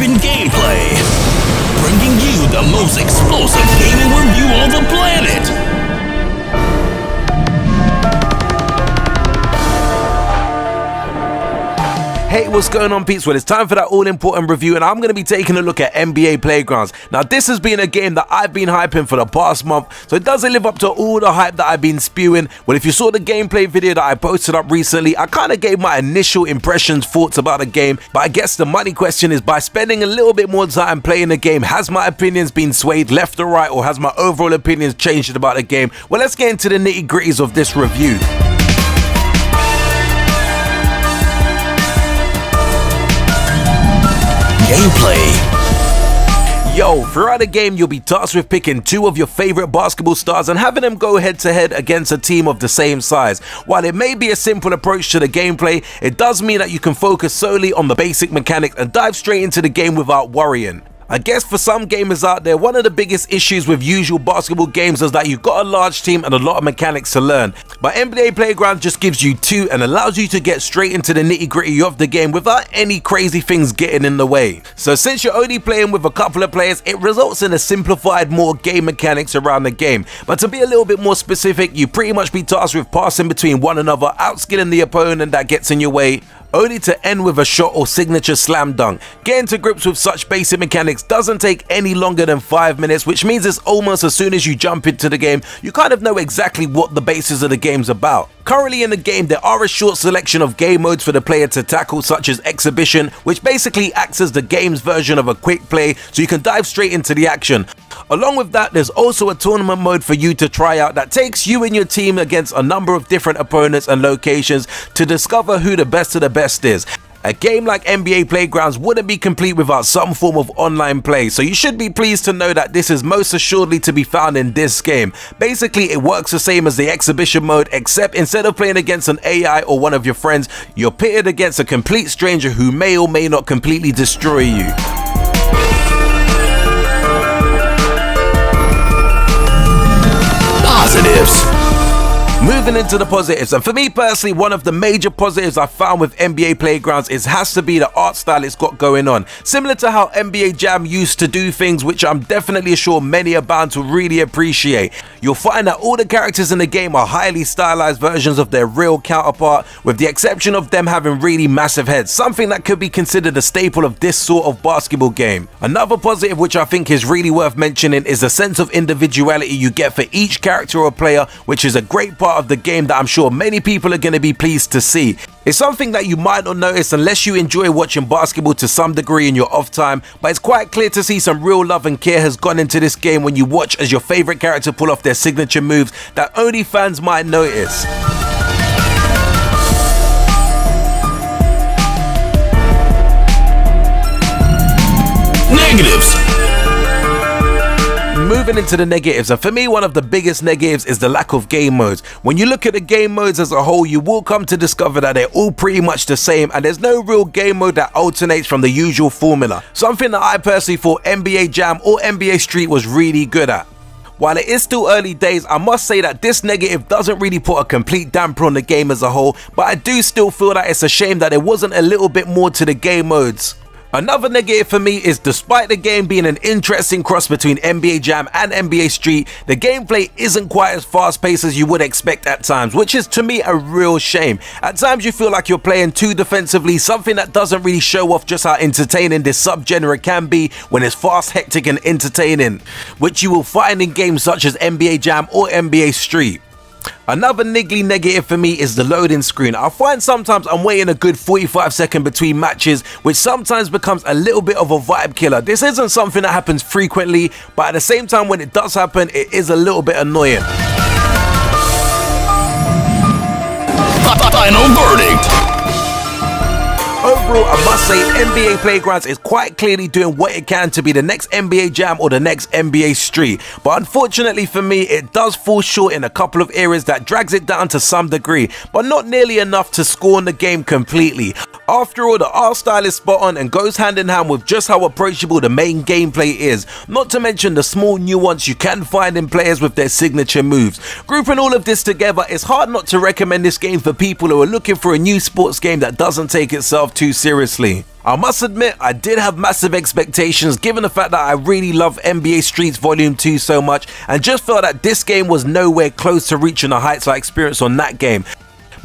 driven gameplay, bringing you the most explosive gaming review on the planet. Hey, what's going on, peeps? Well, it's time for that all-important review, and I'm going to be taking a look at NBA Playgrounds. Now, this has been a game that I've been hyping for the past month, so it doesn't live up to all the hype that I've been spewing. Well, if you saw the gameplay video that I posted up recently, I kind of gave my initial impressions, thoughts about the game, but I guess the money question is, by spending a little bit more time playing the game, has my opinions been swayed left or right, or has my overall opinions changed about the game? Well, let's get into the nitty-gritties of this review. Gameplay. Yo, throughout the game, you'll be tasked with picking two of your favorite basketball stars and having them go head to head against a team of the same size. While it may be a simple approach to the gameplay, it does mean that you can focus solely on the basic mechanics and dive straight into the game without worrying. I guess for some gamers out there, one of the biggest issues with usual basketball games is that you've got a large team and a lot of mechanics to learn. But NBA Playground just gives you two and allows you to get straight into the nitty-gritty of the game without any crazy things getting in the way. So since you're only playing with a couple of players, it results in a simplified, more game mechanics around the game. But to be a little bit more specific, you pretty much be tasked with passing between one another, outskilling the opponent that gets in your way, only to end with a shot or signature slam dunk. Getting to grips with such basic mechanics doesn't take any longer than 5 minutes, which means it's almost as soon as you jump into the game, you kind of know exactly what the basis of the game's about. Currently in the game, there are a short selection of game modes for the player to tackle, such as Exhibition, which basically acts as the game's version of a quick play, so you can dive straight into the action. Along with that, there's also a tournament mode for you to try out that takes you and your team against a number of different opponents and locations to discover who the best of the best is. A game like NBA Playgrounds wouldn't be complete without some form of online play, so you should be pleased to know that this is most assuredly to be found in this game. Basically, it works the same as the Exhibition mode, except instead of playing against an AI or one of your friends, you're pitted against a complete stranger who may or may not completely destroy you. Positives. Moving into the positives, and for me personally, one of the major positives I found with NBA Playgrounds has to be the art style it's got going on. Similar to how NBA Jam used to do things, which I'm definitely sure many are bound to really appreciate. You'll find that all the characters in the game are highly stylized versions of their real counterpart, with the exception of them having really massive heads, something that could be considered a staple of this sort of basketball game. Another positive which I think is really worth mentioning is the sense of individuality you get for each character or player, which is a great part of the game that I'm sure many people are going to be pleased to see. It's something that you might not notice unless you enjoy watching basketball to some degree in your off time, but it's quite clear to see some real love and care has gone into this game when you watch as your favorite character pull off their signature moves that only fans might notice. Negatives. Moving into the negatives, and for me one of the biggest negatives is the lack of game modes. When you look at the game modes as a whole, you will come to discover that they're all pretty much the same, and there's no real game mode that alternates from the usual formula. Something that I personally thought NBA Jam or NBA Street was really good at. While it is still early days, I must say that this negative doesn't really put a complete damper on the game as a whole, but I do still feel that it's a shame that there wasn't a little bit more to the game modes. Another negative for me is, despite the game being an interesting cross between NBA Jam and NBA Street, the gameplay isn't quite as fast paced as you would expect at times, which is to me a real shame. At times you feel like you're playing too defensively, something that doesn't really show off just how entertaining this subgenre can be when it's fast, hectic and entertaining, which you will find in games such as NBA Jam or NBA Street. Another niggly negative for me is the loading screen. I find sometimes I'm waiting a good 45 seconds between matches, which sometimes becomes a little bit of a vibe killer. This isn't something that happens frequently, but at the same time when it does happen, it is a little bit annoying. Final verdict. Overall, I must say NBA Playgrounds is quite clearly doing what it can to be the next NBA Jam or the next NBA Street, but unfortunately for me, it does fall short in a couple of areas that drags it down to some degree, but not nearly enough to scorn the game completely. After all, the art style is spot on and goes hand in hand with just how approachable the main gameplay is, not to mention the small nuance you can find in players with their signature moves. Grouping all of this together, it's hard not to recommend this game for people who are looking for a new sports game that doesn't take itself too seriously. I must admit, I did have massive expectations given the fact that I really love NBA Streets Volume 2 so much, and just felt that this game was nowhere close to reaching the heights I experienced on that game.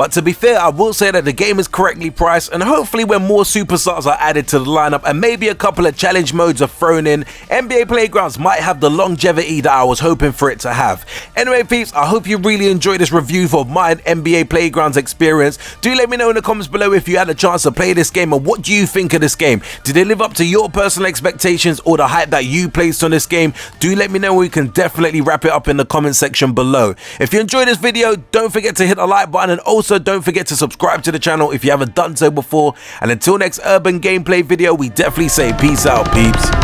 But to be fair, I will say that the game is correctly priced, and hopefully when more superstars are added to the lineup and maybe a couple of challenge modes are thrown in, NBA Playgrounds might have the longevity that I was hoping for it to have. Anyway peeps, I hope you really enjoyed this review of my NBA Playgrounds experience. Do let me know in the comments below if you had a chance to play this game and what do you think of this game. Did it live up to your personal expectations or the hype that you placed on this game? Do let me know, we can definitely wrap it up in the comment section below. If you enjoyed this video, don't forget to hit the like button, and also don't forget to subscribe to the channel if you haven't done so before. And until next urban gameplay video, we definitely say peace out, peeps.